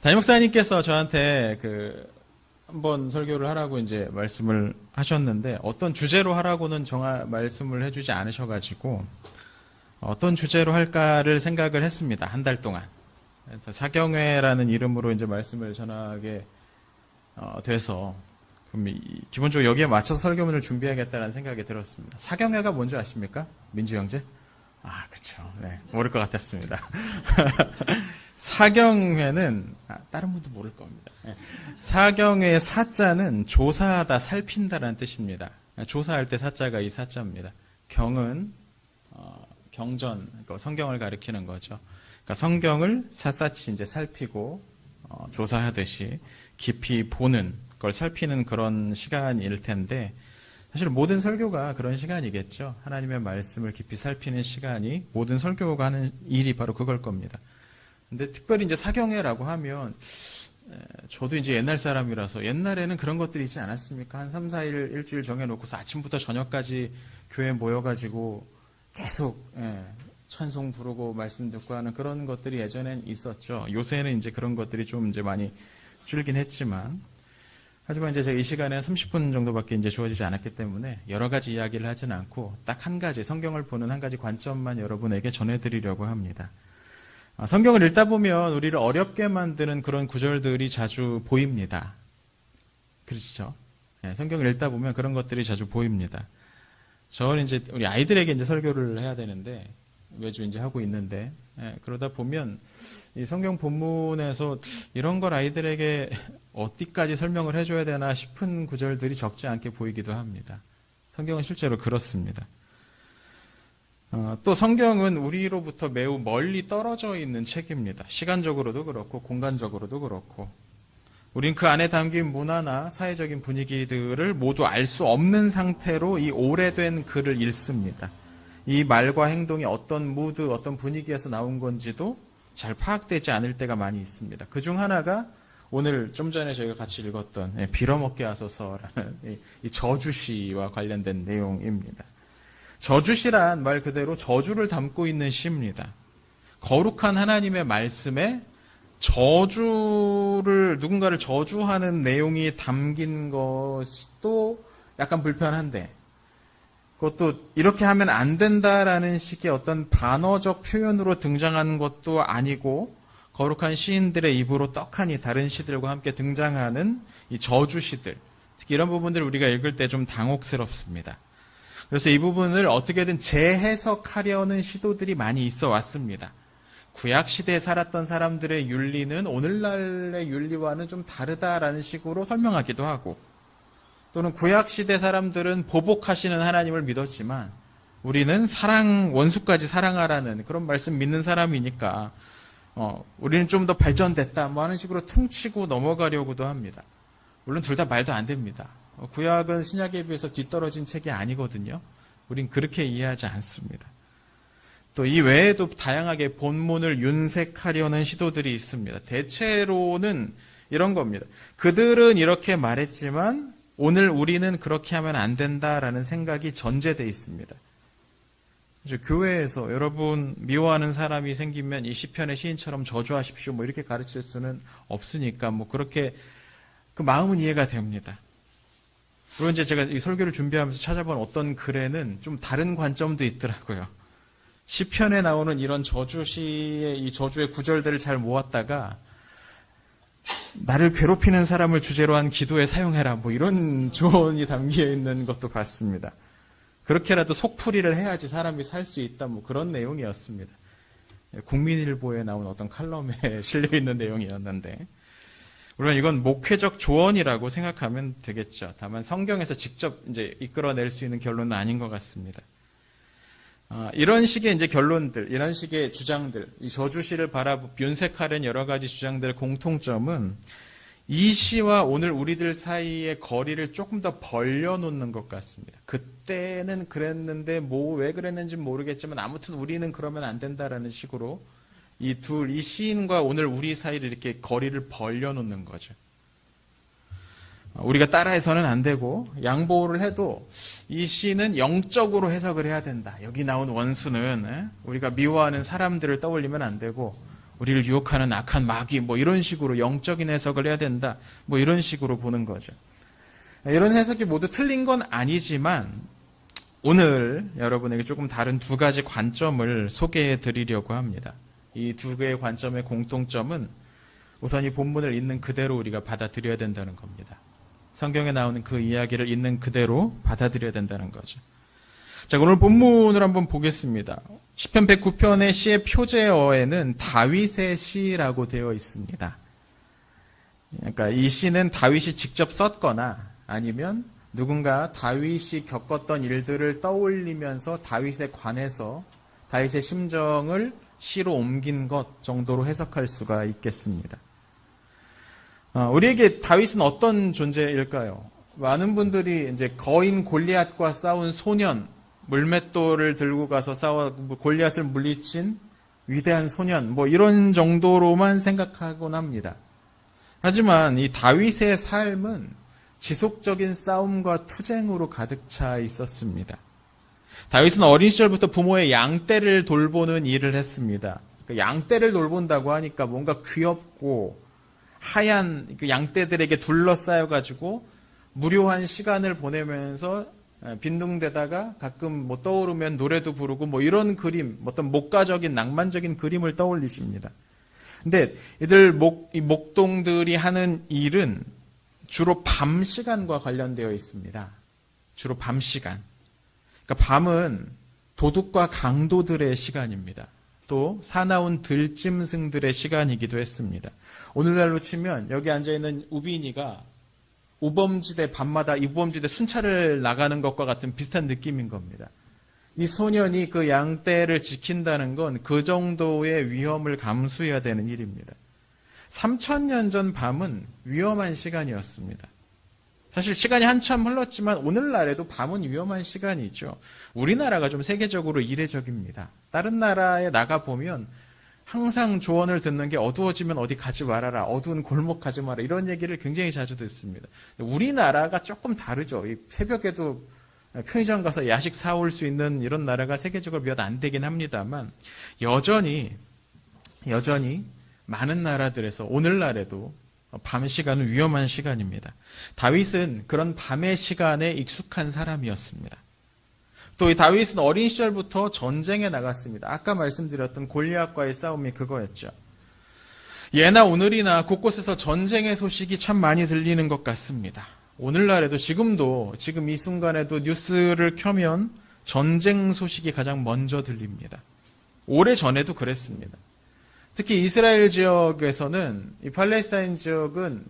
담임 목사님께서 저한테 한번 설교를 하라고 이제 말씀을 하셨는데 어떤 주제로 하라고는 말씀을 해주지 않으셔가지고 어떤 주제로 할까를 생각을 했습니다. 한 달 동안. 사경회라는 이름으로 이제 말씀을 전하게 돼서 그럼 기본적으로 여기에 맞춰서 설교문을 준비하겠다는 생각이 들었습니다. 사경회가 뭔지 아십니까? 민주 형제? 그렇죠. 네, 모를 것 같았습니다. 사경회는 다른 분도 모를 겁니다. 사경회의 사자는 조사하다, 살핀다라는 뜻입니다. 조사할 때 사자가 이 사자입니다. 경은 경전, 성경을 가리키는 거죠. 그러니까 성경을 샅샅이 이제 살피고 조사하듯이 깊이 보는 걸 살피는 그런 시간일 텐데 사실 모든 설교가 그런 시간이겠죠. 하나님의 말씀을 깊이 살피는 시간이 모든 설교가 하는 일이 바로 그걸 겁니다. 근데 특별히 이제 사경회라고 하면 저도 이제 옛날 사람이라서 옛날에는 그런 것들이 있지 않았습니까? 한 3, 4일 일주일 정해놓고서 아침부터 저녁까지 교회에 모여가지고 계속 찬송 부르고 말씀 듣고 하는 그런 것들이 예전엔 있었죠. 요새는 이제 그런 것들이 좀 이제 많이 줄긴 했지만 하지만 이제 제가 이 시간에 30분 정도밖에 이제 주어지지 않았기 때문에 여러 가지 이야기를 하진 않고 딱 한 가지 성경을 보는 한 가지 관점만 여러분에게 전해드리려고 합니다. 성경을 읽다 보면 우리를 어렵게 만드는 그런 구절들이 자주 보입니다. 그렇죠? 성경을 읽다 보면 그런 것들이 자주 보입니다. 저는 이제 우리 아이들에게 이제 설교를 해야 되는데 매주 이제 하고 있는데 그러다 보면 이 성경 본문에서 이런 걸 아이들에게 어디까지 설명을 해줘야 되나 싶은 구절들이 적지 않게 보이기도 합니다. 성경은 실제로 그렇습니다. 또 성경은 우리로부터 매우 멀리 떨어져 있는 책입니다. 시간적으로도 그렇고 공간적으로도 그렇고 우린 그 안에 담긴 문화나 사회적인 분위기들을 모두 알 수 없는 상태로 이 오래된 글을 읽습니다. 이 말과 행동이 어떤 무드, 어떤 분위기에서 나온 건지도 잘 파악되지 않을 때가 많이 있습니다. 그중 하나가 오늘 좀 전에 저희가 같이 읽었던 빌어먹게 하소서라는 이 저주시와 관련된 내용입니다. 저주시란 말 그대로 저주를 담고 있는 시입니다. 거룩한 하나님의 말씀에 누군가를 저주하는 내용이 담긴 것도 약간 불편한데 그것도 이렇게 하면 안 된다라는 식의 어떤 반어적 표현으로 등장하는 것도 아니고 거룩한 시인들의 입으로 떡하니 다른 시들과 함께 등장하는 이 저주시들, 특히 이런 부분들을 우리가 읽을 때 좀 당혹스럽습니다. 그래서 이 부분을 어떻게든 재해석하려는 시도들이 많이 있어 왔습니다. 구약시대에 살았던 사람들의 윤리는 오늘날의 윤리와는 좀 다르다라는 식으로 설명하기도 하고 또는 구약시대 사람들은 보복하시는 하나님을 믿었지만 우리는 원수까지 사랑하라는 그런 말씀 믿는 사람이니까 우리는 좀 더 발전됐다 뭐 하는 식으로 퉁치고 넘어가려고도 합니다. 물론 둘 다 말도 안 됩니다. 구약은 신약에 비해서 뒤떨어진 책이 아니거든요. 우린 그렇게 이해하지 않습니다. 또 이 외에도 다양하게 본문을 윤색하려는 시도들이 있습니다. 대체로는 이런 겁니다. 그들은 이렇게 말했지만 오늘 우리는 그렇게 하면 안 된다라는 생각이 전제되어 있습니다. 교회에서 여러분 미워하는 사람이 생기면 이 시편의 시인처럼 저주하십시오 뭐 이렇게 가르칠 수는 없으니까 뭐 그렇게 그 마음은 이해가 됩니다. 물론 이제 제가 이 설교를 준비하면서 찾아본 어떤 글에는 좀 다른 관점도 있더라고요. 시편에 나오는 이런 저주시의 이 저주의 구절들을 잘 모았다가 나를 괴롭히는 사람을 주제로 한 기도에 사용해라 뭐 이런 조언이 담겨 있는 것도 봤습니다. 그렇게라도 속풀이를 해야지 사람이 살 수 있다 뭐 그런 내용이었습니다. 국민일보에 나온 어떤 칼럼에 실려 있는 내용이었는데 물론 이건 목회적 조언이라고 생각하면 되겠죠. 다만 성경에서 직접 이제 이끌어낼 수 있는 결론은 아닌 것 같습니다. 이런 식의 이제 결론들, 이런 식의 주장들, 이 저주시를 윤색하려는 여러 가지 주장들의 공통점은 이 시와 오늘 우리들 사이의 거리를 조금 더 벌려놓는 것 같습니다. 그때는 그랬는데 왜 그랬는지 모르겠지만 아무튼 우리는 그러면 안 된다라는 식으로 이 시인과 오늘 우리 사이를 이렇게 거리를 벌려놓는 거죠. 우리가 따라해서는 안 되고 양보를 해도 이 시는 영적으로 해석을 해야 된다. 여기 나온 원수는 우리가 미워하는 사람들을 떠올리면 안 되고 우리를 유혹하는 악한 마귀, 뭐 이런 식으로 영적인 해석을 해야 된다. 뭐 이런 식으로 보는 거죠. 이런 해석이 모두 틀린 건 아니지만 오늘 여러분에게 조금 다른 두 가지 관점을 소개해 드리려고 합니다. 이 두 개의 관점의 공통점은 우선 이 본문을 있는 그대로 우리가 받아들여야 된다는 겁니다. 성경에 나오는 그 이야기를 있는 그대로 받아들여야 된다는 거죠. 자, 오늘 본문을 한번 보겠습니다. 시편 109편의 시의 표제어에는 다윗의 시라고 되어 있습니다. 그러니까 이 시는 다윗이 직접 썼거나 아니면 누군가 다윗이 겪었던 일들을 떠올리면서 다윗에 관해서 다윗의 심정을 시로 옮긴 것 정도로 해석할 수가 있겠습니다. 우리에게 다윗은 어떤 존재일까요? 많은 분들이 이제 거인 골리앗과 싸운 소년, 물맷돌을 들고 가서 골리앗을 물리친 위대한 소년, 뭐 이런 정도로만 생각하곤 합니다. 하지만 이 다윗의 삶은 지속적인 싸움과 투쟁으로 가득 차 있었습니다. 다윗은 어린 시절부터 부모의 양떼를 돌보는 일을 했습니다. 양떼를 돌본다고 하니까 뭔가 귀엽고 하얀 그 양떼들에게 둘러싸여가지고 무료한 시간을 보내면서 빈둥대다가 가끔 뭐 떠오르면 노래도 부르고 뭐 이런 그림, 어떤 목가적인 낭만적인 그림을 떠올리십니다. 근데 이 목동들이 하는 일은 주로 밤 시간과 관련되어 있습니다. 주로 밤 시간. 그러니까 밤은 도둑과 강도들의 시간입니다. 또 사나운 들짐승들의 시간이기도 했습니다. 오늘날로 치면 여기 앉아있는 우빈이가 우범지대 밤마다 이 우범지대 순찰을 나가는 것과 같은 비슷한 느낌인 겁니다. 이 소년이 그 양떼를 지킨다는 건 그 정도의 위험을 감수해야 되는 일입니다. 3000년 전 밤은 위험한 시간이었습니다. 사실 시간이 한참 흘렀지만 오늘날에도 밤은 위험한 시간이죠. 우리나라가 좀 세계적으로 이례적입니다. 다른 나라에 나가보면 항상 조언을 듣는 게 어두워지면 어디 가지 말아라, 어두운 골목 가지 마라, 이런 얘기를 굉장히 자주 듣습니다. 우리나라가 조금 다르죠. 새벽에도 편의점 가서 야식 사올 수 있는 이런 나라가 세계적으로 몇 안 되긴 합니다만 여전히 많은 나라들에서 오늘날에도 밤 시간은 위험한 시간입니다. 다윗은 그런 밤의 시간에 익숙한 사람이었습니다. 또 이 다윗은 어린 시절부터 전쟁에 나갔습니다. 아까 말씀드렸던 골리앗과의 싸움이 그거였죠. 예나 오늘이나 곳곳에서 전쟁의 소식이 참 많이 들리는 것 같습니다. 오늘날에도 지금 이 순간에도 뉴스를 켜면 전쟁 소식이 가장 먼저 들립니다. 오래전에도 그랬습니다. 특히 이스라엘 지역에서는 이 팔레스타인 지역은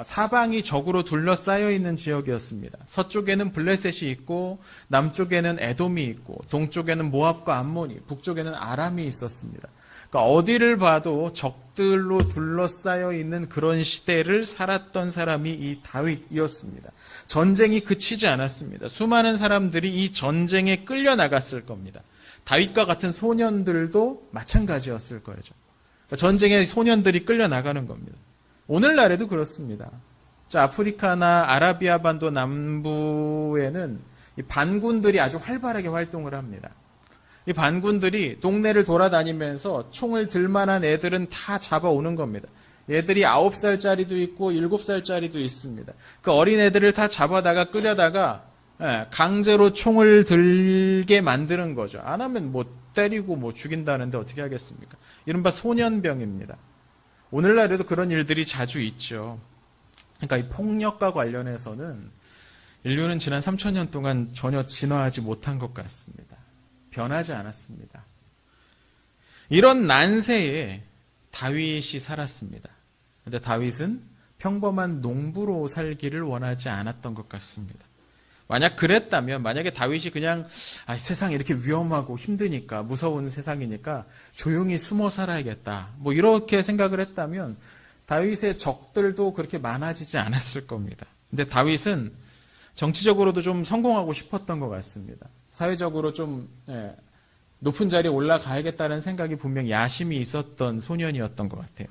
사방이 적으로 둘러싸여 있는 지역이었습니다. 서쪽에는 블레셋이 있고 남쪽에는 에돔이 있고 동쪽에는 모압과 암몬이, 북쪽에는 아람이 있었습니다. 그러니까 어디를 봐도 적들로 둘러싸여 있는 그런 시대를 살았던 사람이 이 다윗이었습니다. 전쟁이 그치지 않았습니다. 수많은 사람들이 이 전쟁에 끌려나갔을 겁니다. 다윗과 같은 소년들도 마찬가지였을 거예요. 그러니까 전쟁에 소년들이 끌려나가는 겁니다. 오늘날에도 그렇습니다. 아프리카나 아라비아 반도 남부에는 이 반군들이 아주 활발하게 활동을 합니다. 이 반군들이 동네를 돌아다니면서 총을 들만한 애들은 다 잡아오는 겁니다. 얘들이 9살짜리도 있고 7살짜리도 있습니다. 그 어린 애들을 다 잡아다가 끌려다가 강제로 총을 들게 만드는 거죠. 안 하면 뭐 때리고 뭐 죽인다는데 어떻게 하겠습니까? 이른바 소년병입니다. 오늘날에도 그런 일들이 자주 있죠. 그러니까 이 폭력과 관련해서는 인류는 지난 3000년 동안 전혀 진화하지 못한 것 같습니다. 변하지 않았습니다. 이런 난세에 다윗이 살았습니다. 그런데 다윗은 평범한 농부로 살기를 원하지 않았던 것 같습니다. 만약에 다윗이 그냥 세상이 이렇게 위험하고 힘드니까, 무서운 세상이니까 조용히 숨어 살아야겠다, 뭐 이렇게 생각을 했다면 다윗의 적들도 그렇게 많아지지 않았을 겁니다. 근데 다윗은 정치적으로도 좀 성공하고 싶었던 것 같습니다. 사회적으로 좀 높은 자리에 올라가야겠다는 생각이 분명 야심이 있었던 소년이었던 것 같아요.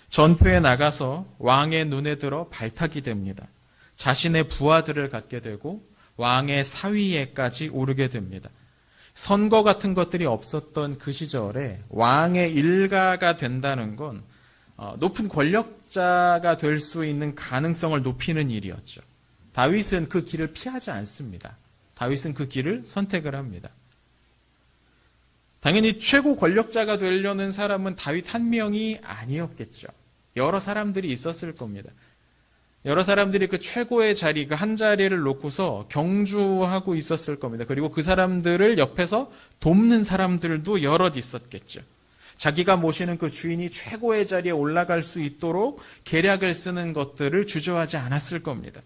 전투에 나가서 왕의 눈에 들어 발탁이 됩니다. 자신의 부하들을 갖게 되고 왕의 사위에까지 오르게 됩니다. 선거 같은 것들이 없었던 그 시절에 왕의 일가가 된다는 건 높은 권력자가 될 수 있는 가능성을 높이는 일이었죠. 다윗은 그 길을 피하지 않습니다. 다윗은 그 길을 선택을 합니다. 당연히 최고 권력자가 되려는 사람은 다윗 한 명이 아니었겠죠. 여러 사람들이 있었을 겁니다. 여러 사람들이 그 최고의 자리, 그 한 자리를 놓고서 경주하고 있었을 겁니다. 그리고 그 사람들을 옆에서 돕는 사람들도 여럿 있었겠죠. 자기가 모시는 그 주인이 최고의 자리에 올라갈 수 있도록 계략을 쓰는 것들을 주저하지 않았을 겁니다.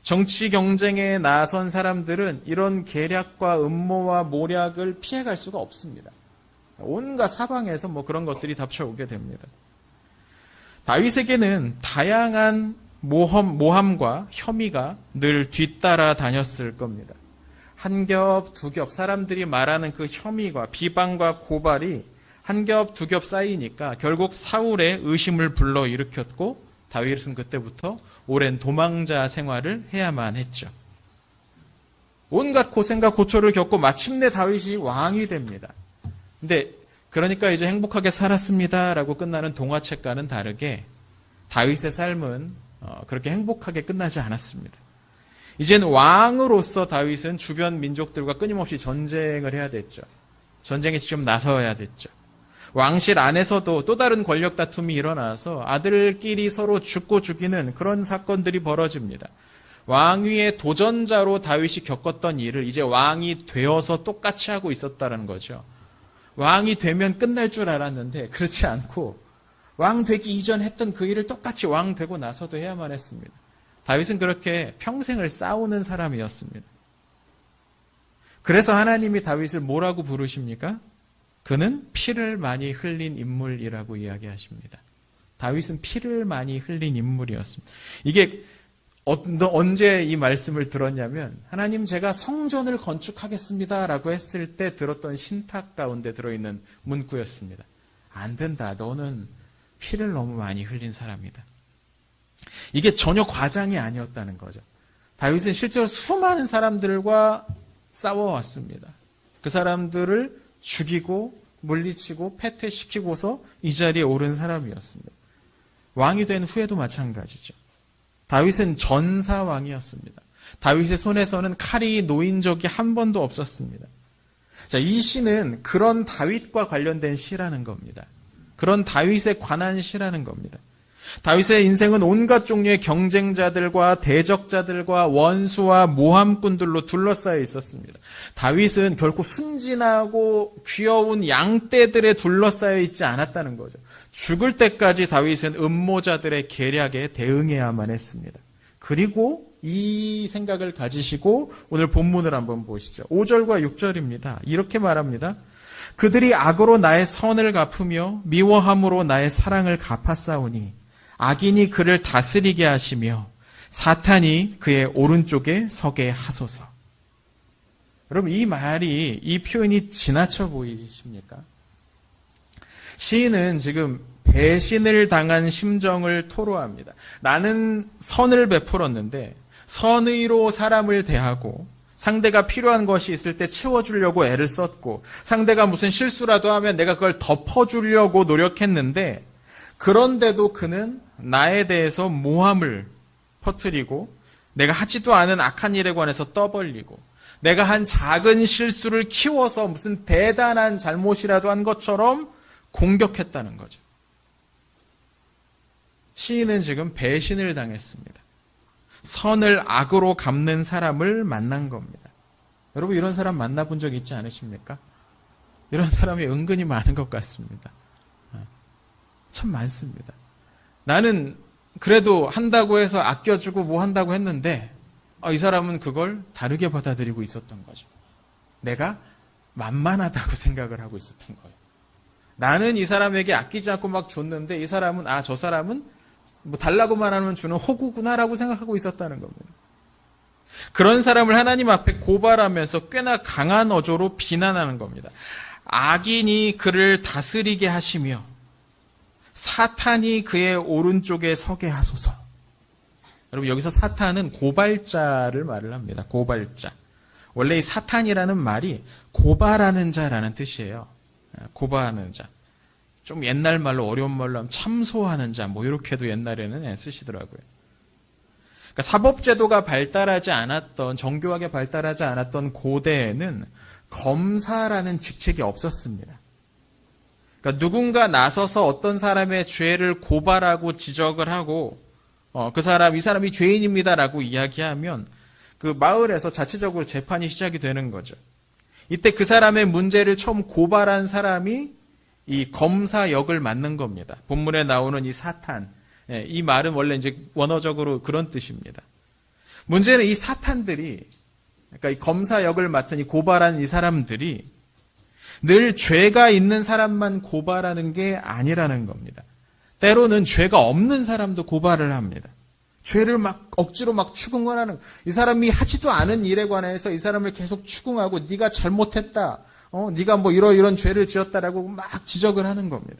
정치 경쟁에 나선 사람들은 이런 계략과 음모와 모략을 피해갈 수가 없습니다. 온갖 사방에서 그런 것들이 닥쳐오게 됩니다. 다윗에게는 다양한 모함과 혐의가 늘 뒤따라 다녔을 겁니다. 한 겹, 두 겹 사람들이 말하는 그 혐의과 비방과 고발이 한 겹, 두 겹 쌓이니까 결국 사울의 의심을 불러일으켰고 다윗은 그때부터 오랜 도망자 생활을 해야만 했죠. 온갖 고생과 고초를 겪고 마침내 다윗이 왕이 됩니다. 근데 그러니까 이제 행복하게 살았습니다라고 끝나는 동화책과는 다르게 다윗의 삶은 그렇게 행복하게 끝나지 않았습니다. 이젠 왕으로서 다윗은 주변 민족들과 끊임없이 전쟁을 해야 됐죠. 전쟁에 직접 나서야 됐죠. 왕실 안에서도 또 다른 권력 다툼이 일어나서 아들끼리 서로 죽고 죽이는 그런 사건들이 벌어집니다. 왕위의 도전자로 다윗이 겪었던 일을 이제 왕이 되어서 똑같이 하고 있었다는 거죠. 왕이 되면 끝날 줄 알았는데 그렇지 않고 왕 되기 이전 했던 그 일을 똑같이 왕 되고 나서도 해야만 했습니다. 다윗은 그렇게 평생을 싸우는 사람이었습니다. 그래서 하나님이 다윗을 뭐라고 부르십니까? 그는 피를 많이 흘린 인물이라고 이야기하십니다. 다윗은 피를 많이 흘린 인물이었습니다. 이게 언제 이 말씀을 들었냐면 하나님 제가 성전을 건축하겠습니다 라고 했을 때 들었던 신탁 가운데 들어있는 문구였습니다. 안 된다. 너는 피를 너무 많이 흘린 사람이다. 이게 전혀 과장이 아니었다는 거죠. 다윗은 실제로 수많은 사람들과 싸워왔습니다. 그 사람들을 죽이고 물리치고 패퇴시키고서 이 자리에 오른 사람이었습니다. 왕이 된 후에도 마찬가지죠. 다윗은 전사왕이었습니다. 다윗의 손에서는 칼이 놓인 적이 한 번도 없었습니다. 자, 이 시는 그런 다윗과 관련된 시라는 겁니다. 그런 다윗에 관한 시라는 겁니다. 다윗의 인생은 온갖 종류의 경쟁자들과 대적자들과 원수와 모함꾼들로 둘러싸여 있었습니다. 다윗은 결코 순진하고 귀여운 양떼들에 둘러싸여 있지 않았다는 거죠. 죽을 때까지 다윗은 음모자들의 계략에 대응해야만 했습니다. 그리고 이 생각을 가지시고 오늘 본문을 한번 보시죠. 5절과 6절입니다. 이렇게 말합니다. 그들이 악으로 나의 선을 갚으며 미워함으로 나의 사랑을 갚았사오니 악인이 그를 다스리게 하시며 사탄이 그의 오른쪽에 서게 하소서. 여러분 이 표현이 지나쳐 보이십니까? 시인은 지금 배신을 당한 심정을 토로합니다. 나는 선을 베풀었는데 선의로 사람을 대하고 상대가 필요한 것이 있을 때 채워주려고 애를 썼고 상대가 무슨 실수라도 하면 내가 그걸 덮어주려고 노력했는데 그런데도 그는 나에 대해서 모함을 퍼뜨리고 내가 하지도 않은 악한 일에 관해서 떠벌리고 내가 한 작은 실수를 키워서 무슨 대단한 잘못이라도 한 것처럼 공격했다는 거죠. 시인은 지금 배신을 당했습니다. 선을 악으로 갚는 사람을 만난 겁니다. 여러분 이런 사람 만나본 적 있지 않으십니까? 이런 사람이 은근히 많은 것 같습니다. 참 많습니다. 나는 그래도 한다고 해서 아껴주고 뭐 한다고 했는데 이 사람은 그걸 다르게 받아들이고 있었던 거죠. 내가 만만하다고 생각을 하고 있었던 거예요. 나는 이 사람에게 아끼지 않고 막 줬는데 이 사람은 저 사람은 뭐 달라고만 하면 주는 호구구나라고 생각하고 있었다는 겁니다. 그런 사람을 하나님 앞에 고발하면서 꽤나 강한 어조로 비난하는 겁니다. 악인이 그를 다스리게 하시며 사탄이 그의 오른쪽에 서게 하소서. 여러분 여기서 사탄은 고발자를 말을 합니다. 고발자. 원래 이 사탄이라는 말이 고발하는 자라는 뜻이에요. 고발하는 자. 좀 옛날 말로 어려운 말로 하면 참소하는 자, 뭐 이렇게도 옛날에는 쓰시더라고요. 그러니까 사법제도가 발달하지 않았던, 정교하게 발달하지 않았던 고대에는 검사라는 직책이 없었습니다. 그러니까 누군가 나서서 어떤 사람의 죄를 고발하고 지적을 하고 이 사람이 죄인입니다라고 이야기하면 그 마을에서 자체적으로 재판이 시작이 되는 거죠. 이때 그 사람의 문제를 처음 고발한 사람이 이 검사 역을 맡는 겁니다. 본문에 나오는 이 사탄, 이 말은 원래 이제 원어적으로 그런 뜻입니다. 문제는 이 사탄들이, 그러니까 이 검사 역을 맡은 이 고발한 이 사람들이 늘 죄가 있는 사람만 고발하는 게 아니라는 겁니다. 때로는 죄가 없는 사람도 고발을 합니다. 죄를 막 억지로 막 추궁을 하는, 이 사람이 하지도 않은 일에 관해서 이 사람을 계속 추궁하고 네가 잘못했다, 네가 뭐 이런 죄를 지었다라고 막 지적을 하는 겁니다.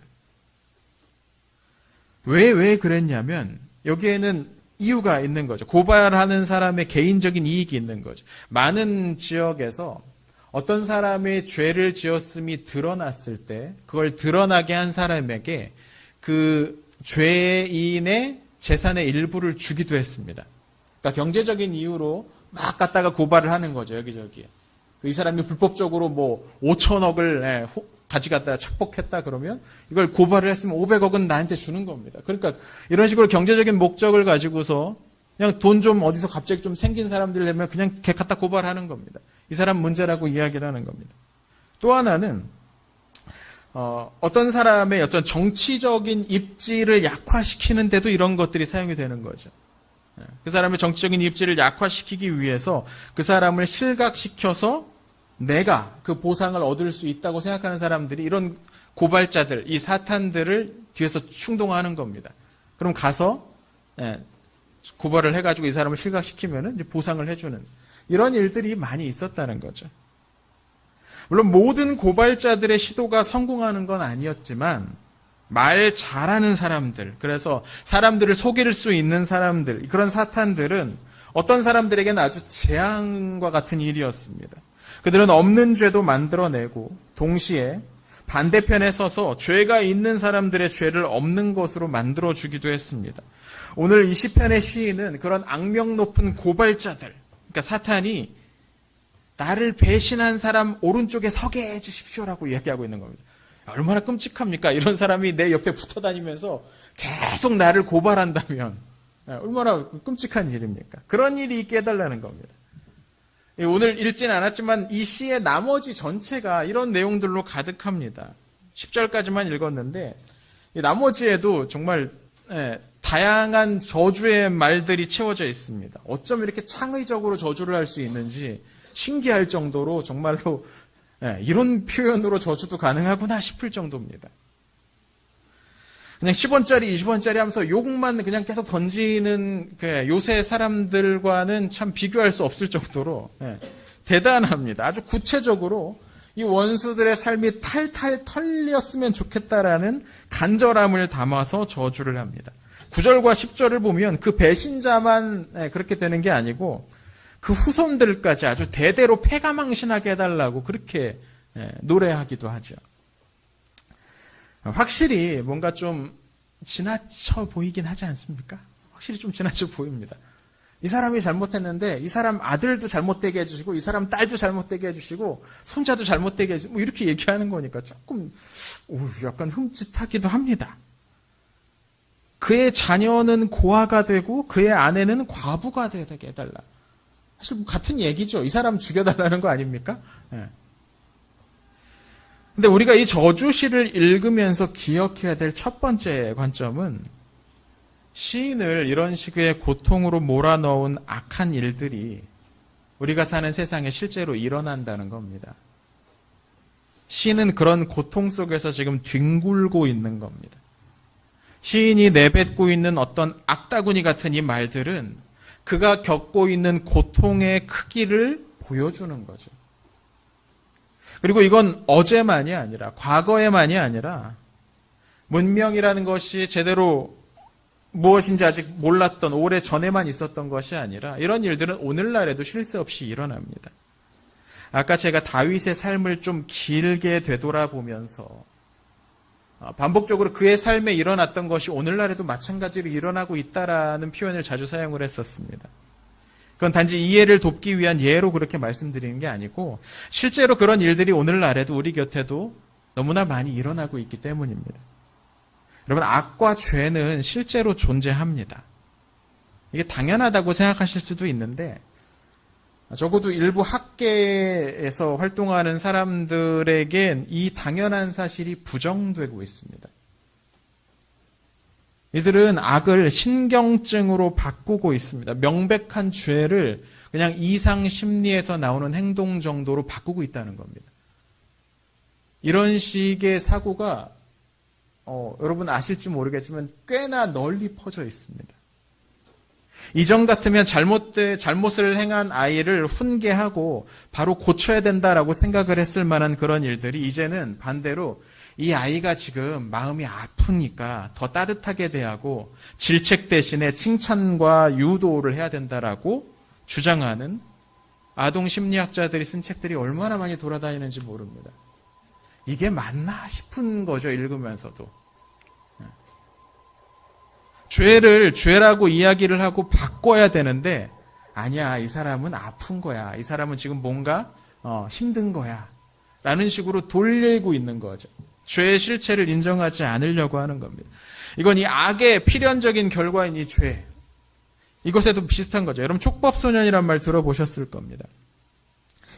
왜 그랬냐면 여기에는 이유가 있는 거죠. 고발하는 사람의 개인적인 이익이 있는 거죠. 많은 지역에서 어떤 사람의 죄를 지었음이 드러났을 때 그걸 드러나게 한 사람에게 그 죄인의 재산의 일부를 주기도 했습니다. 그러니까 경제적인 이유로 막 갖다가 고발을 하는 거죠. 여기저기에. 이 사람이 불법적으로 뭐 5천억을 가져갔다 착복했다 그러면 이걸 고발을 했으면 500억은 나한테 주는 겁니다. 그러니까 이런 식으로 경제적인 목적을 가지고서 그냥 돈 좀 어디서 갑자기 좀 생긴 사람들 되면 그냥 걔 갖다 고발하는 겁니다. 이 사람 문제라고 이야기를 하는 겁니다. 또 하나는 어떤 사람의 어떤 정치적인 입지를 약화시키는데도 이런 것들이 사용이 되는 거죠. 그 사람의 정치적인 입지를 약화시키기 위해서 그 사람을 실각시켜서 내가 그 보상을 얻을 수 있다고 생각하는 사람들이 이런 고발자들, 이 사탄들을 뒤에서 충동하는 겁니다. 그럼 가서 고발을 해가지고 이 사람을 실각시키면 이제 보상을 해주는 이런 일들이 많이 있었다는 거죠. 물론 모든 고발자들의 시도가 성공하는 건 아니었지만 말 잘하는 사람들, 그래서 사람들을 속일 수 있는 사람들, 그런 사탄들은 어떤 사람들에게는 아주 재앙과 같은 일이었습니다. 그들은 없는 죄도 만들어내고 동시에 반대편에 서서 죄가 있는 사람들의 죄를 없는 것으로 만들어주기도 했습니다. 오늘 이 시편의 시인은 그런 악명 높은 고발자들, 그러니까 사탄이 나를 배신한 사람 오른쪽에 서게 해주십시오라고 이야기하고 있는 겁니다. 얼마나 끔찍합니까? 이런 사람이 내 옆에 붙어 다니면서 계속 나를 고발한다면 얼마나 끔찍한 일입니까? 그런 일이 있게 해달라는 겁니다. 오늘 읽진 않았지만 이 시의 나머지 전체가 이런 내용들로 가득합니다. 10절까지만 읽었는데 나머지에도 정말 다양한 저주의 말들이 채워져 있습니다. 어쩜 이렇게 창의적으로 저주를 할 수 있는지 신기할 정도로 정말로 이런 표현으로 저주도 가능하구나 싶을 정도입니다. 그냥 10원짜리, 20원짜리 하면서 욕만 그냥 계속 던지는 요새 사람들과는 참 비교할 수 없을 정도로 대단합니다. 아주 구체적으로 이 원수들의 삶이 탈탈 털렸으면 좋겠다라는 간절함을 담아서 저주를 합니다. 9절과 10절을 보면 그 배신자만 그렇게 되는 게 아니고 그 후손들까지 아주 대대로 패가망신하게 해달라고 그렇게 노래하기도 하죠. 확실히 뭔가 좀 지나쳐 보이긴 하지 않습니까? 확실히 좀 지나쳐 보입니다. 이 사람이 잘못했는데 이 사람 아들도 잘못되게 해주시고 이 사람 딸도 잘못되게 해주시고 손자도 잘못되게 해주시고 뭐 이렇게 얘기하는 거니까 조금 약간 흠칫하기도 합니다. 그의 자녀는 고아가 되고 그의 아내는 과부가 되게 해달라. 사실 같은 얘기죠. 이 사람 죽여달라는 거 아닙니까? 근데 우리가 이 저주시를 읽으면서 기억해야 될 첫 번째 관점은 시인을 이런 식의 고통으로 몰아넣은 악한 일들이 우리가 사는 세상에 실제로 일어난다는 겁니다. 시인은 그런 고통 속에서 지금 뒹굴고 있는 겁니다. 시인이 내뱉고 있는 어떤 악다구니 같은 이 말들은 그가 겪고 있는 고통의 크기를 보여주는 거죠. 그리고 이건 어제만이 아니라 과거에만이 아니라 문명이라는 것이 제대로 무엇인지 아직 몰랐던 오래 전에만 있었던 것이 아니라 이런 일들은 오늘날에도 쉴 새 없이 일어납니다. 아까 제가 다윗의 삶을 좀 길게 되돌아보면서 반복적으로 그의 삶에 일어났던 것이 오늘날에도 마찬가지로 일어나고 있다라는 표현을 자주 사용을 했었습니다. 그건 단지 이해를 돕기 위한 예로 그렇게 말씀드리는 게 아니고 실제로 그런 일들이 오늘날에도 우리 곁에도 너무나 많이 일어나고 있기 때문입니다. 여러분, 악과 죄는 실제로 존재합니다. 이게 당연하다고 생각하실 수도 있는데 적어도 일부 학계에서 활동하는 사람들에겐 이 당연한 사실이 부정되고 있습니다. 이들은 악을 신경증으로 바꾸고 있습니다. 명백한 죄를 그냥 이상 심리에서 나오는 행동 정도로 바꾸고 있다는 겁니다. 이런 식의 사고가 여러분 아실지 모르겠지만 꽤나 널리 퍼져 있습니다. 이전 같으면 잘못을 행한 아이를 훈계하고 바로 고쳐야 된다라고 생각을 했을 만한 그런 일들이 이제는 반대로 이 아이가 지금 마음이 아프니까 더 따뜻하게 대하고 질책 대신에 칭찬과 유도를 해야 된다라고 주장하는 아동 심리학자들이 쓴 책들이 얼마나 많이 돌아다니는지 모릅니다. 이게 맞나 싶은 거죠, 읽으면서도. 죄를 죄라고 이야기를 하고 바꿔야 되는데 아니야, 이 사람은 아픈 거야. 이 사람은 지금 뭔가 힘든 거야. 라는 식으로 돌리고 있는 거죠. 죄의 실체를 인정하지 않으려고 하는 겁니다. 이건 이 악의 필연적인 결과인 이 죄. 이것에도 비슷한 거죠. 여러분 촉법소년이란 말 들어보셨을 겁니다.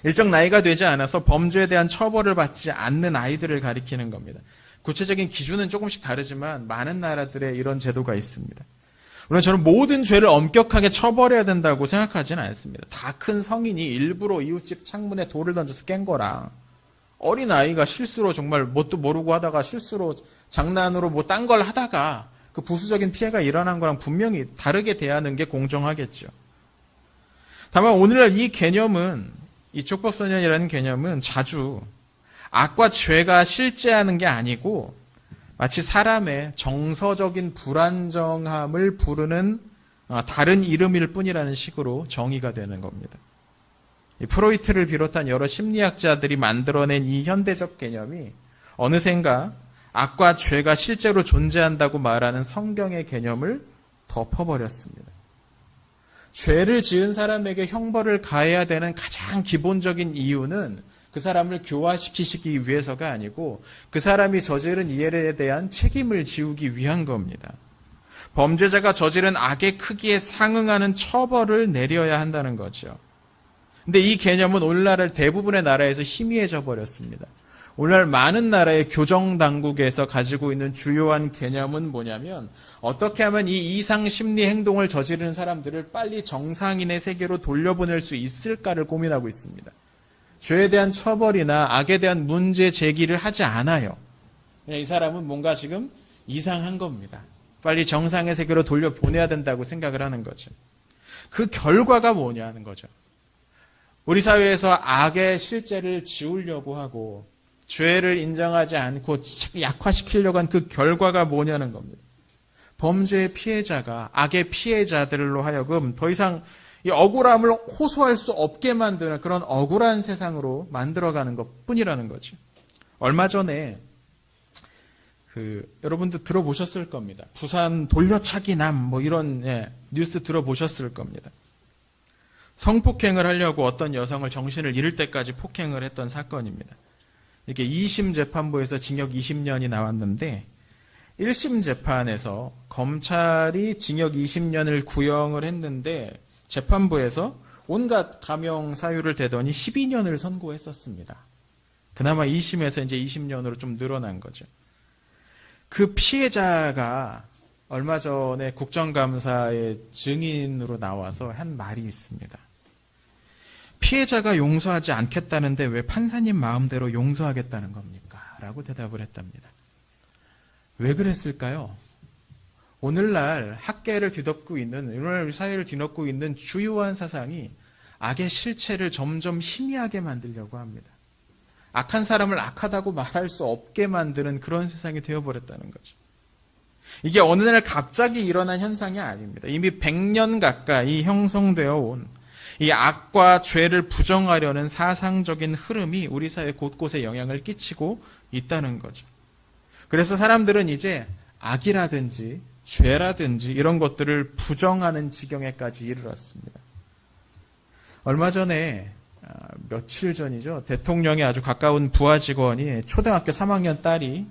일정 나이가 되지 않아서 범죄에 대한 처벌을 받지 않는 아이들을 가리키는 겁니다. 구체적인 기준은 조금씩 다르지만 많은 나라들의 이런 제도가 있습니다. 물론 저는 모든 죄를 엄격하게 처벌해야 된다고 생각하지는 않습니다. 다 큰 성인이 일부러 이웃집 창문에 돌을 던져서 깬 거랑 어린아이가 실수로 정말 뭣도 모르고 하다가 실수로 장난으로 뭐 딴 걸 하다가 그 부수적인 피해가 일어난 거랑 분명히 다르게 대하는 게 공정하겠죠. 다만 오늘날 이 개념은, 이 촉법소년이라는 개념은 자주 악과 죄가 실제하는 게 아니고 마치 사람의 정서적인 불안정함을 부르는 다른 이름일 뿐이라는 식으로 정의가 되는 겁니다. 이 프로이트를 비롯한 여러 심리학자들이 만들어낸 이 현대적 개념이 어느샌가 악과 죄가 실제로 존재한다고 말하는 성경의 개념을 덮어버렸습니다. 죄를 지은 사람에게 형벌을 가해야 되는 가장 기본적인 이유는 그 사람을 교화시키시기 위해서가 아니고 그 사람이 저지른 일에 대한 책임을 지우기 위한 겁니다. 범죄자가 저지른 악의 크기에 상응하는 처벌을 내려야 한다는 거죠. 근데 이 개념은 오늘날 대부분의 나라에서 희미해져 버렸습니다. 오늘날 많은 나라의 교정당국에서 가지고 있는 주요한 개념은 뭐냐면 어떻게 하면 이 이상 심리 행동을 저지르는 사람들을 빨리 정상인의 세계로 돌려보낼 수 있을까를 고민하고 있습니다. 죄에 대한 처벌이나 악에 대한 문제 제기를 하지 않아요. 그냥 이 사람은 뭔가 지금 이상한 겁니다. 빨리 정상의 세계로 돌려보내야 된다고 생각을 하는 거죠. 그 결과가 뭐냐는 거죠. 우리 사회에서 악의 실제를 지우려고 하고 죄를 인정하지 않고 약화시키려고 한 그 결과가 뭐냐는 겁니다. 범죄의 피해자가 악의 피해자들로 하여금 더 이상 이 억울함을 호소할 수 없게 만드는 그런 억울한 세상으로 만들어가는 것 뿐이라는 거죠. 얼마 전에 여러분도 들어보셨을 겁니다. 부산 돌려차기남 뭐 이런 뉴스 들어보셨을 겁니다. 성폭행을 하려고 어떤 여성을 정신을 잃을 때까지 폭행을 했던 사건입니다. 이게 2심 재판부에서 징역 20년이 나왔는데 1심 재판에서 검찰이 징역 20년을 구형을 했는데 재판부에서 온갖 감형 사유를 대더니 12년을 선고했었습니다. 그나마 2심에서 이제 20년으로 좀 늘어난 거죠. 그 피해자가 얼마 전에 국정감사의 증인으로 나와서 한 말이 있습니다. 피해자가 용서하지 않겠다는데 왜 판사님 마음대로 용서하겠다는 겁니까? 라고 대답을 했답니다. 왜 그랬을까요? 오늘날 학계를 뒤덮고 있는, 오늘날 사회를 뒤덮고 있는 주요한 사상이 악의 실체를 점점 희미하게 만들려고 합니다. 악한 사람을 악하다고 말할 수 없게 만드는 그런 세상이 되어버렸다는 거죠. 이게 어느 날 갑자기 일어난 현상이 아닙니다. 이미 100년 가까이 형성되어 온 이 악과 죄를 부정하려는 사상적인 흐름이 우리 사회 곳곳에 영향을 끼치고 있다는 거죠. 그래서 사람들은 이제 악이라든지 죄라든지 이런 것들을 부정하는 지경에까지 이르렀습니다. 얼마 전에 며칠 전이죠. 대통령의 아주 가까운 부하 직원이 초등학교 3학년 딸이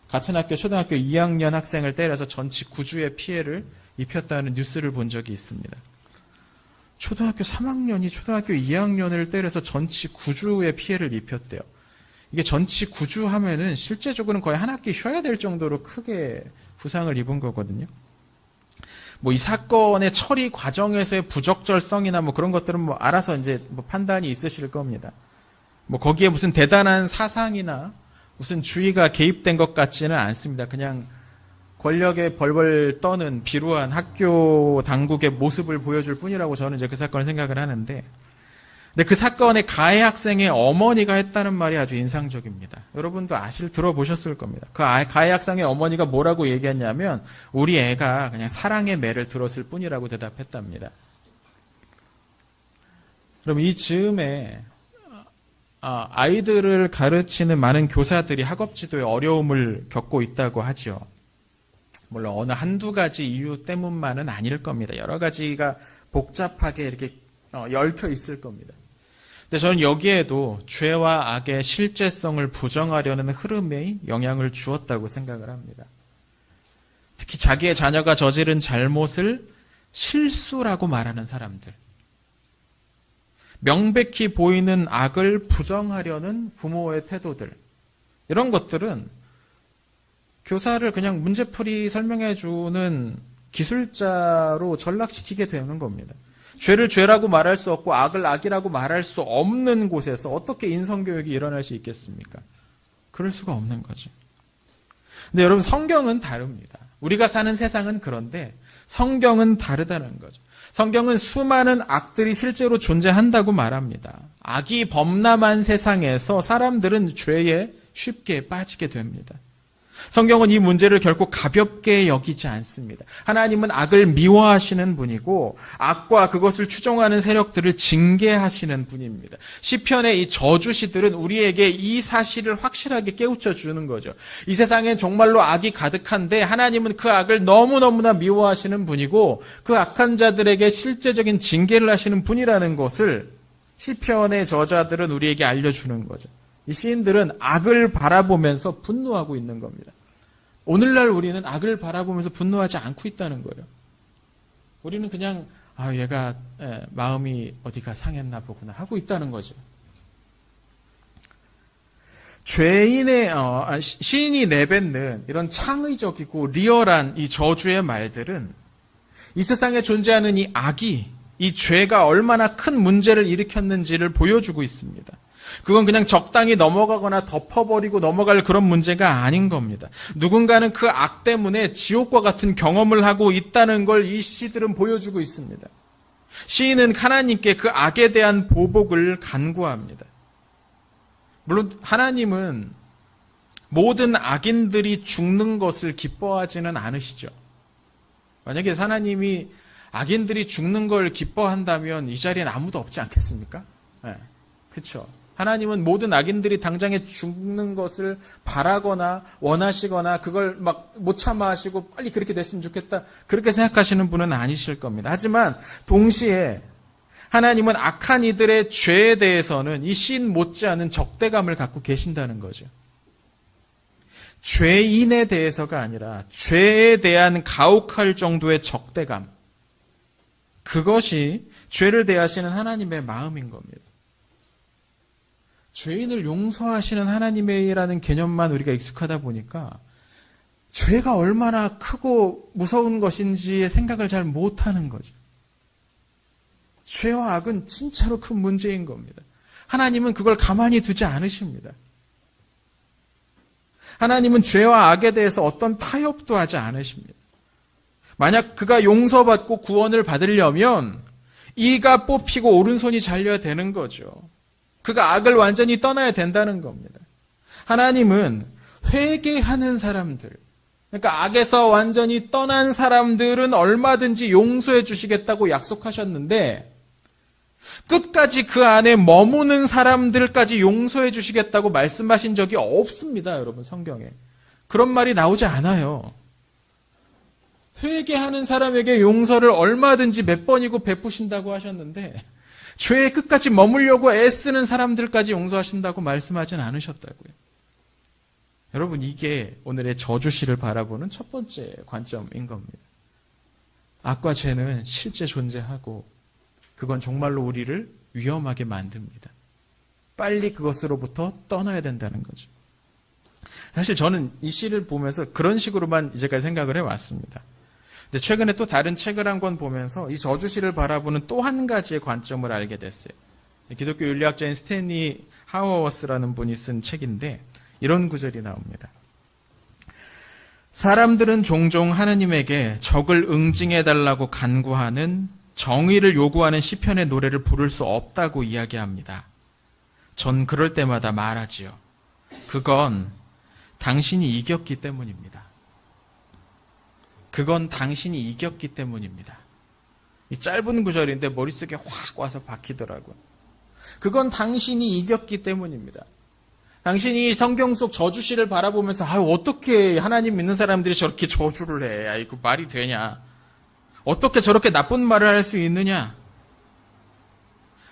같은 학교 초등학교 2학년 학생을 때려서 전치 9주의 피해를 입혔다는 뉴스를 본 적이 있습니다. 초등학교 3학년이 초등학교 2학년을 때려서 전치 9주의 피해를 입혔대요. 이게 전치 9주 하면은 실제적으로는 거의 한 학기 쉬어야 될 정도로 크게 부상을 입은 거거든요. 뭐 이 사건의 처리 과정에서의 부적절성이나 뭐 그런 것들은 뭐 알아서 이제 뭐 판단이 있으실 겁니다. 뭐 거기에 무슨 대단한 사상이나 무슨 주의가 개입된 것 같지는 않습니다. 그냥 권력에 벌벌 떠는 비루한 학교 당국의 모습을 보여줄 뿐이라고 저는 이제 그 사건을 생각을 하는데, 근데 그 사건의 가해 학생의 어머니가 했다는 말이 아주 인상적입니다. 여러분도 들어보셨을 겁니다. 그 가해 학생의 어머니가 뭐라고 얘기했냐면 우리 애가 그냥 사랑의 매를 들었을 뿐이라고 대답했답니다. 그럼 이 즈음에 아이들을 가르치는 많은 교사들이 학업 지도에 어려움을 겪고 있다고 하죠. 물론 어느 한두 가지 이유 때문만은 아닐 겁니다. 여러 가지가 복잡하게 이렇게 얽혀 있을 겁니다. 근데 저는 여기에도 죄와 악의 실제성을 부정하려는 흐름에 영향을 주었다고 생각을 합니다. 특히 자기의 자녀가 저지른 잘못을 실수라고 말하는 사람들, 명백히 보이는 악을 부정하려는 부모의 태도들, 이런 것들은 교사를 그냥 문제풀이 설명해주는 기술자로 전락시키게 되는 겁니다. 죄를 죄라고 말할 수 없고 악을 악이라고 말할 수 없는 곳에서 어떻게 인성교육이 일어날 수 있겠습니까? 그럴 수가 없는 거죠. 근데 여러분, 성경은 다릅니다. 우리가 사는 세상은 그런데 성경은 다르다는 거죠. 성경은 수많은 악들이 실제로 존재한다고 말합니다. 악이 범람한 세상에서 사람들은 죄에 쉽게 빠지게 됩니다. 성경은 이 문제를 결코 가볍게 여기지 않습니다. 하나님은 악을 미워하시는 분이고 악과 그것을 추종하는 세력들을 징계하시는 분입니다. 시편의 이 저주시들은 우리에게 이 사실을 확실하게 깨우쳐 주는 거죠. 이 세상엔 정말로 악이 가득한데 하나님은 그 악을 너무너무나 미워하시는 분이고 그 악한 자들에게 실제적인 징계를 하시는 분이라는 것을 시편의 저자들은 우리에게 알려주는 거죠. 이 시인들은 악을 바라보면서 분노하고 있는 겁니다. 오늘날 우리는 악을 바라보면서 분노하지 않고 있다는 거예요. 우리는 그냥 얘가 마음이 어디가 상했나 보구나 하고 있다는 거죠. 시인이 내뱉는 이런 창의적이고 리얼한 이 저주의 말들은 이 세상에 존재하는 이 악이, 이 죄가 얼마나 큰 문제를 일으켰는지를 보여주고 있습니다. 그건 그냥 적당히 넘어가거나 덮어버리고 넘어갈 그런 문제가 아닌 겁니다. 누군가는 그 악 때문에 지옥과 같은 경험을 하고 있다는 걸 이 시들은 보여주고 있습니다. 시인은 하나님께 그 악에 대한 보복을 간구합니다. 물론 하나님은 모든 악인들이 죽는 것을 기뻐하지는 않으시죠. 만약에 하나님이 악인들이 죽는 걸 기뻐한다면 이 자리엔 아무도 없지 않겠습니까? 네, 그렇죠. 하나님은 모든 악인들이 당장에 죽는 것을 바라거나 원하시거나 그걸 막 못 참아 하시고 빨리 그렇게 됐으면 좋겠다, 그렇게 생각하시는 분은 아니실 겁니다. 하지만 동시에 하나님은 악한 이들의 죄에 대해서는 이 시인 못지않은 적대감을 갖고 계신다는 거죠. 죄인에 대해서가 아니라 죄에 대한 가혹할 정도의 적대감, 그것이 죄를 대하시는 하나님의 마음인 겁니다. 죄인을 용서하시는 하나님이라는 개념만 우리가 익숙하다 보니까 죄가 얼마나 크고 무서운 것인지의 생각을 잘 못하는 거죠. 죄와 악은 진짜로 큰 문제인 겁니다. 하나님은 그걸 가만히 두지 않으십니다. 하나님은 죄와 악에 대해서 어떤 타협도 하지 않으십니다. 만약 그가 용서받고 구원을 받으려면 이가 뽑히고 오른손이 잘려야 되는 거죠. 그가 악을 완전히 떠나야 된다는 겁니다. 하나님은 회개하는 사람들, 그러니까 악에서 완전히 떠난 사람들은 얼마든지 용서해 주시겠다고 약속하셨는데 끝까지 그 안에 머무는 사람들까지 용서해 주시겠다고 말씀하신 적이 없습니다, 여러분, 성경에. 그런 말이 나오지 않아요. 회개하는 사람에게 용서를 얼마든지 몇 번이고 베푸신다고 하셨는데 죄의 끝까지 머물려고 애쓰는 사람들까지 용서하신다고 말씀하진 않으셨다고요. 여러분, 이게 오늘의 저주시를 바라보는 첫 번째 관점인 겁니다. 악과 죄는 실제 존재하고 그건 정말로 우리를 위험하게 만듭니다. 빨리 그것으로부터 떠나야 된다는 거죠. 사실 저는 이 시를 보면서 그런 식으로만 이제까지 생각을 해왔습니다. 근데 최근에 또 다른 책을 한 권 보면서 이 저주시를 바라보는 또 한 가지의 관점을 알게 됐어요. 기독교 윤리학자인 스탠리 하워워스라는 분이 쓴 책인데 이런 구절이 나옵니다. 사람들은 종종 하느님에게 적을 응징해달라고 간구하는 정의를 요구하는 시편의 노래를 부를 수 없다고 이야기합니다. 전 그럴 때마다 말하지요. 그건 당신이 이겼기 때문입니다. 그건 당신이 이겼기 때문입니다. 이 짧은 구절인데 머릿속에 확 와서 박히더라고요. 그건 당신이 이겼기 때문입니다. 당신이 성경 속 저주시를 바라보면서 어떻게 하나님 믿는 사람들이 저렇게 저주를 해? 이거 말이 되냐? 어떻게 저렇게 나쁜 말을 할 수 있느냐?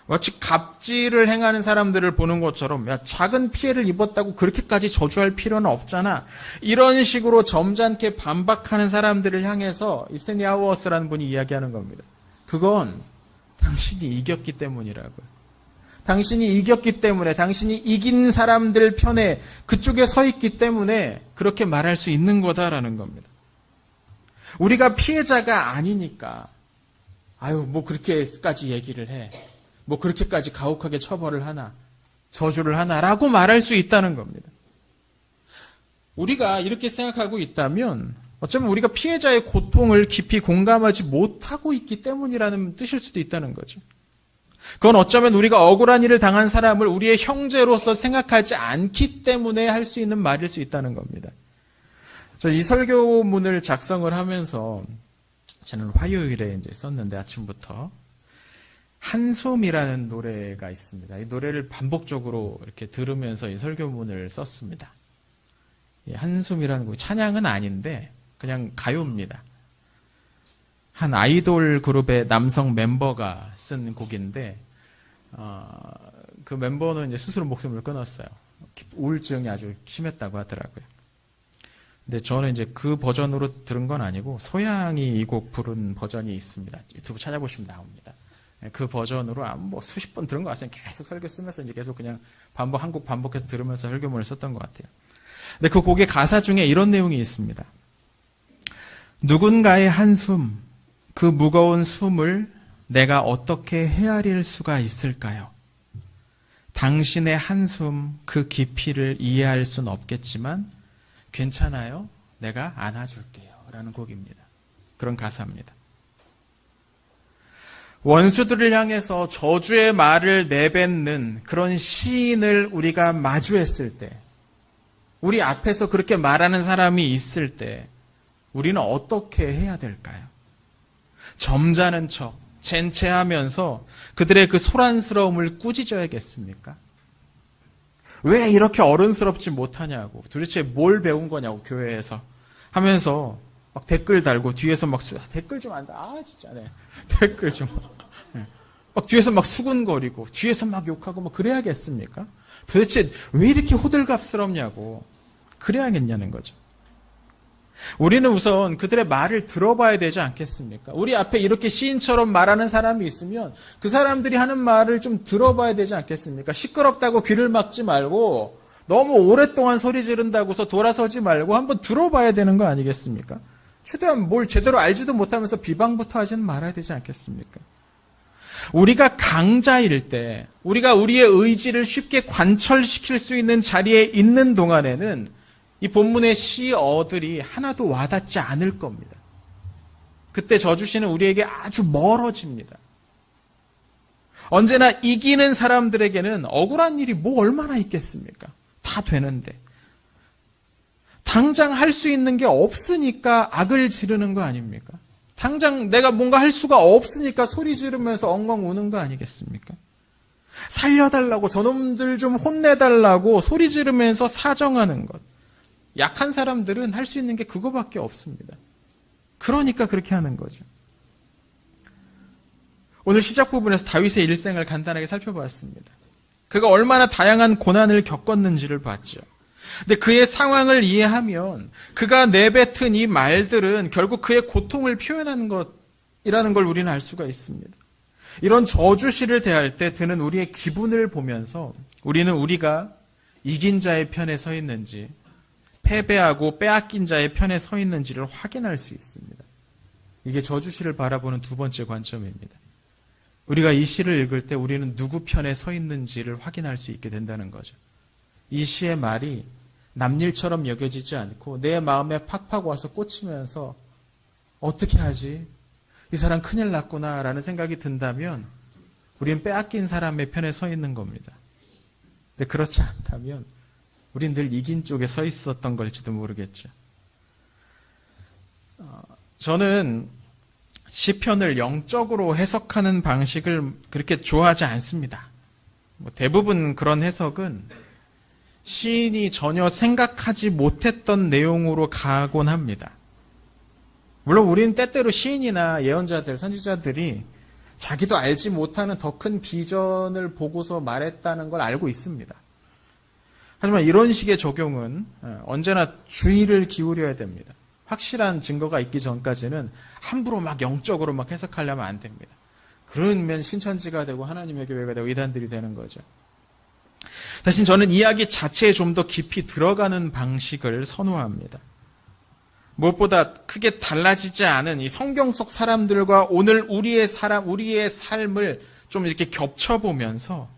마치 갑질을 행하는 사람들을 보는 것처럼 작은 피해를 입었다고 그렇게까지 저주할 필요는 없잖아. 이런 식으로 점잖게 반박하는 사람들을 향해서 이 스탠리 하워스라는 분이 이야기하는 겁니다. 그건 당신이 이겼기 때문이라고요. 당신이 이겼기 때문에, 당신이 이긴 사람들 편에 그쪽에 서 있기 때문에 그렇게 말할 수 있는 거다라는 겁니다. 우리가 피해자가 아니니까 뭐 그렇게까지 얘기를 해. 뭐 그렇게까지 가혹하게 처벌을 하나, 저주를 하나라고 말할 수 있다는 겁니다. 우리가 이렇게 생각하고 있다면 어쩌면 우리가 피해자의 고통을 깊이 공감하지 못하고 있기 때문이라는 뜻일 수도 있다는 거죠. 그건 어쩌면 우리가 억울한 일을 당한 사람을 우리의 형제로서 생각하지 않기 때문에 할 수 있는 말일 수 있다는 겁니다. 이 설교문을 작성을 하면서 저는 화요일에 이제 썼는데 아침부터 한숨이라는 노래가 있습니다. 이 노래를 반복적으로 이렇게 들으면서 이 설교문을 썼습니다. 이 한숨이라는 곡, 찬양은 아닌데 그냥 가요입니다. 한 아이돌 그룹의 남성 멤버가 쓴 곡인데 그 멤버는 이제 스스로 목숨을 끊었어요. 우울증이 아주 심했다고 하더라고요. 근데 저는 이제 그 버전으로 들은 건 아니고 소양이 이 곡 부른 버전이 있습니다. 유튜브 찾아보시면 나옵니다. 그 버전으로 뭐 수십 번 들은 것 같아요. 계속 설교 쓰면서 이제 계속 그냥 한 곡 반복해서 들으면서 설교문을 썼던 것 같아요. 근데 그 곡의 가사 중에 이런 내용이 있습니다. 누군가의 한숨, 그 무거운 숨을 내가 어떻게 헤아릴 수가 있을까요? 당신의 한숨, 그 깊이를 이해할 순 없겠지만 괜찮아요. 내가 안아줄게요. 라는 곡입니다. 그런 가사입니다. 원수들을 향해서 저주의 말을 내뱉는 그런 시인을 우리가 마주했을 때, 우리 앞에서 그렇게 말하는 사람이 있을 때 우리는 어떻게 해야 될까요? 점잖은 척, 젠체하면서 그들의 그 소란스러움을 꾸짖어야겠습니까? 왜 이렇게 어른스럽지 못하냐고, 도대체 뭘 배운 거냐고 교회에서 하면서 막 댓글 달고 뒤에서 막 댓글 좀 안 다. 진짜 네. 댓글 좀 막 뒤에서 막 수군거리고 뒤에서 막 욕하고 막 그래야겠습니까? 도대체 왜 이렇게 호들갑스럽냐고 그래야겠냐는 거죠. 우리는 우선 그들의 말을 들어봐야 되지 않겠습니까? 우리 앞에 이렇게 시인처럼 말하는 사람이 있으면 그 사람들이 하는 말을 좀 들어봐야 되지 않겠습니까? 시끄럽다고 귀를 막지 말고 너무 오랫동안 소리 지른다고서 돌아서지 말고 한번 들어봐야 되는 거 아니겠습니까? 최대한 뭘 제대로 알지도 못하면서 비방부터 하지는 말아야 되지 않겠습니까? 우리가 강자일 때, 우리가 우리의 의지를 쉽게 관철시킬 수 있는 자리에 있는 동안에는 이 본문의 시어들이 하나도 와닿지 않을 겁니다. 그때 저주시는 우리에게 아주 멀어집니다. 언제나 이기는 사람들에게는 억울한 일이 뭐 얼마나 있겠습니까? 다 되는데. 당장 할 수 있는 게 없으니까 악을 지르는 거 아닙니까? 당장 내가 뭔가 할 수가 없으니까 소리 지르면서 엉엉 우는 거 아니겠습니까? 살려달라고, 저놈들 좀 혼내달라고 소리 지르면서 사정하는 것. 약한 사람들은 할 수 있는 게 그거밖에 없습니다. 그러니까 그렇게 하는 거죠. 오늘 시작 부분에서 다윗의 일생을 간단하게 살펴보았습니다. 그가 얼마나 다양한 고난을 겪었는지를 봤죠. 근데 그의 상황을 이해하면 그가 내뱉은 이 말들은 결국 그의 고통을 표현하는 것이라는 걸 우리는 알 수가 있습니다. 이런 저주시를 대할 때 드는 우리의 기분을 보면서 우리는 우리가 이긴 자의 편에 서 있는지 패배하고 빼앗긴 자의 편에 서 있는지를 확인할 수 있습니다. 이게 저주시를 바라보는 두 번째 관점입니다. 우리가 이 시를 읽을 때 우리는 누구 편에 서 있는지를 확인할 수 있게 된다는 거죠. 이 시의 말이 남일처럼 여겨지지 않고 내 마음에 팍팍 와서 꽂히면서 어떻게 하지? 이 사람 큰일 났구나 라는 생각이 든다면 우리는 빼앗긴 사람의 편에 서 있는 겁니다. 근데 그렇지 않다면 우린 늘 이긴 쪽에 서 있었던 걸지도 모르겠죠. 저는 시편을 영적으로 해석하는 방식을 그렇게 좋아하지 않습니다. 대부분 그런 해석은 시인이 전혀 생각하지 못했던 내용으로 가곤 합니다. 물론 우리는 때때로 시인이나 예언자들, 선지자들이 자기도 알지 못하는 더 큰 비전을 보고서 말했다는 걸 알고 있습니다. 하지만 이런 식의 적용은 언제나 주의를 기울여야 됩니다. 확실한 증거가 있기 전까지는 함부로 막 영적으로 막 해석하려면 안 됩니다. 그러면 신천지가 되고 하나님의 교회가 되고 이단들이 되는 거죠. 대신 저는 이야기 자체에 좀 더 깊이 들어가는 방식을 선호합니다. 무엇보다 크게 달라지지 않은 이 성경 속 사람들과 오늘 우리의 삶을 좀 이렇게 겹쳐보면서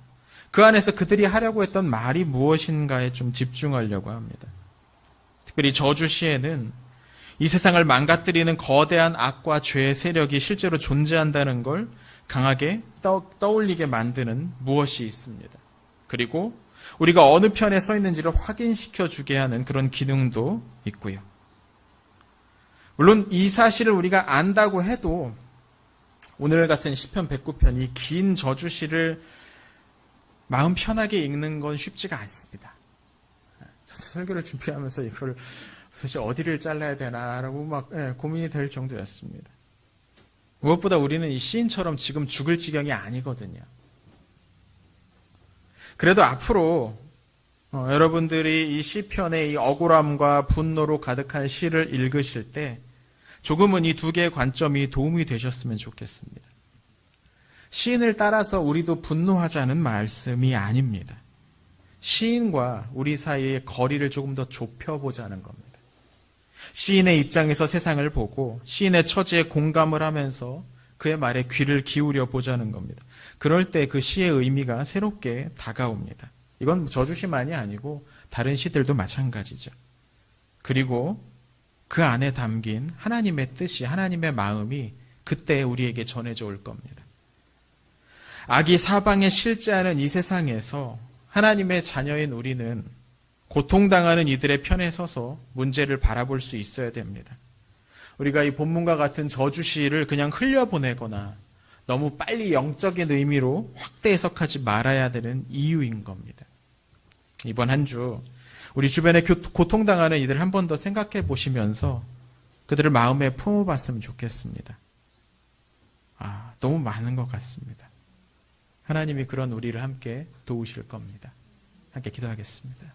그 안에서 그들이 하려고 했던 말이 무엇인가에 좀 집중하려고 합니다. 특별히 저주시에는 이 세상을 망가뜨리는 거대한 악과 죄의 세력이 실제로 존재한다는 걸 강하게 떠올리게 만드는 무엇이 있습니다. 그리고 우리가 어느 편에 서 있는지를 확인시켜 주게 하는 그런 기능도 있고요. 물론 이 사실을 우리가 안다고 해도 오늘 같은 시편 109편 이 긴 저주시를 마음 편하게 읽는 건 쉽지가 않습니다. 저도 설교를 준비하면서 이걸 도대체 어디를 잘라야 되나라고 막 고민이 될 정도였습니다. 무엇보다 우리는 이 시인처럼 지금 죽을 지경이 아니거든요. 그래도 앞으로 여러분들이 이 시편의 이 억울함과 분노로 가득한 시를 읽으실 때 조금은 이 두 개의 관점이 도움이 되셨으면 좋겠습니다. 시인을 따라서 우리도 분노하자는 말씀이 아닙니다. 시인과 우리 사이의 거리를 조금 더 좁혀보자는 겁니다. 시인의 입장에서 세상을 보고 시인의 처지에 공감을 하면서 그의 말에 귀를 기울여 보자는 겁니다. 그럴 때 그 시의 의미가 새롭게 다가옵니다. 이건 저주시만이 아니고 다른 시들도 마찬가지죠. 그리고 그 안에 담긴 하나님의 뜻이, 하나님의 마음이 그때 우리에게 전해져 올 겁니다. 악이 사방에 실제하는 이 세상에서 하나님의 자녀인 우리는 고통당하는 이들의 편에 서서 문제를 바라볼 수 있어야 됩니다. 우리가 이 본문과 같은 저주시를 그냥 흘려보내거나 너무 빨리 영적인 의미로 확대 해석하지 말아야 되는 이유인 겁니다. 이번 한 주 우리 주변에 고통당하는 이들을 한 번 더 생각해 보시면서 그들을 마음에 품어봤으면 좋겠습니다. 너무 많은 것 같습니다. 하나님이 그런 우리를 함께 도우실 겁니다. 함께 기도하겠습니다.